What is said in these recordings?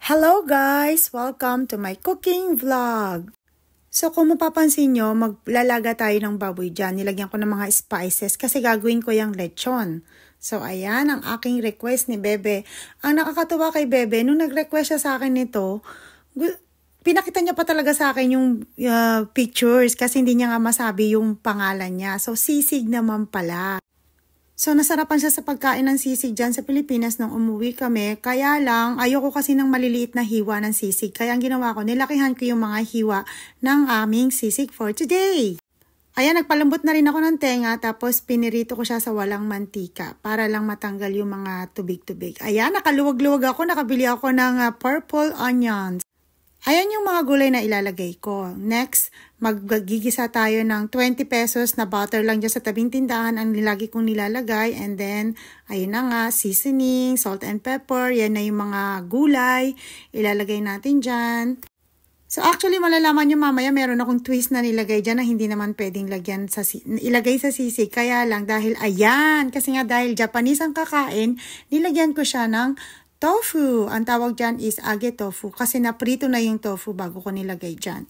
Hello guys! Welcome to my cooking vlog! So kung mapapansin nyo, maglalaga tayo ng baboy dyan. Nilagyan ko ng mga spices kasi gagawin ko yung lechon. So ayan ang aking request ni Bebe. Ang nakakatuwa kay Bebe, nung nag-request siya sa akin nito, pinakita niya pa talaga sa akin yung pictures kasi hindi niya nga masabi yung pangalan niya. So sisig naman pala. So, nasarapan siya sa pagkain ng sisig dyan sa Pilipinas nung umuwi kami. Kaya lang, ayoko kasi ng maliliit na hiwa ng sisig. Kaya ang ginawa ko, nilakihan ko yung mga hiwa ng aming sisig for today. Ayan, nagpalambot na rin ako ng tenga, tapos pinirito ko siya sa walang mantika para lang matanggal yung mga tubig-tubig. Ayan, nakaluwag-luwag ako, nakabili ako ng purple onions. Ayan yung mga gulay na ilalagay ko. Next, maggigisa tayo ng 20 pesos na butter lang dyan sa tabing tindahan ang nilagi kong nilalagay. And then, ayun na nga, seasoning, salt and pepper. Yan na yung mga gulay. Ilalagay natin dyan. So actually, malalaman nyo mamaya, meron akong twist na nilagay dyan na hindi naman pwedeng ilagay sa sisig. Kaya lang, dahil ayan, kasi nga dahil Japanese ang kakain, nilagyan ko siya ng tofu. Ang tawag dyan is age tofu kasi naprito na yung tofu bago ko nilagay dyan.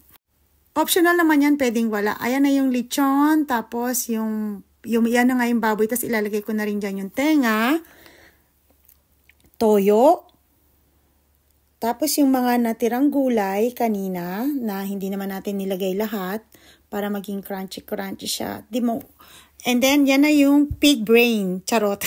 Optional naman yan, pwedeng wala. Ayan na yung lechon, tapos yan na nga yung baboy, tapos ilalagay ko na rin dyan yung tenga, toyo, tapos yung mga natirang gulay kanina na hindi naman natin nilagay lahat para maging crunchy siya. And then, yan na yung pig brain. Charot.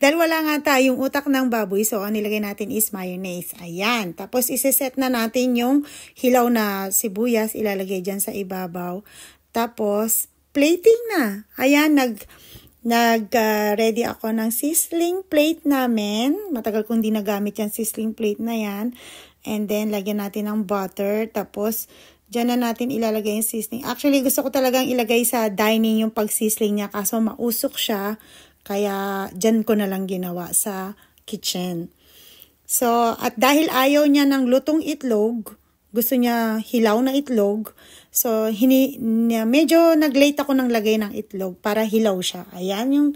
Dahil wala nga tayong utak ng baboy, so ang nilagay natin is mayonnaise. Ayan. Tapos, iseset na natin yung hilaw na sibuyas. Ilalagay dyan sa ibabaw. Tapos, plating na. Ayan, nag-ready ako ng sizzling plate namin. Matagal kong di nagamit yung sizzling plate na yan. And then, lagyan natin ng butter. Tapos, diyan na natin ilalagay yung seasoning. Actually, gusto ko talagang ilagay sa dining yung pag-sizzling niya kaso mausok siya. Kaya, diyan ko na lang ginawa sa kitchen. So, at dahil ayaw niya ng lutong itlog, gusto niya hilaw na itlog. So, medyo nag-late ako ng lagay ng itlog para hilaw siya. Ayan yung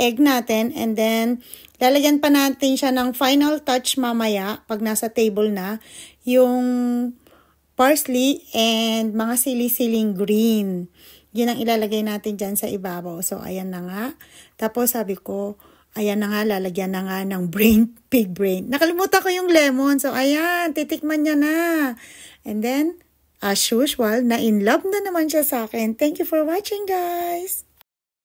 egg natin. And then, lalagyan pa natin siya ng final touch mamaya pag nasa table na. Yung parsley and mga sili-siling green. Yun ang ilalagay natin dyan sa ibabaw. So, ayan na nga. Tapos, sabi ko, ayan na nga, lalagyan na nga ng pig brain. Nakalimutan ko yung lemon. So, ayan, titikman niya na. And then, as usual, na in love na naman siya sa akin. Thank you for watching, guys!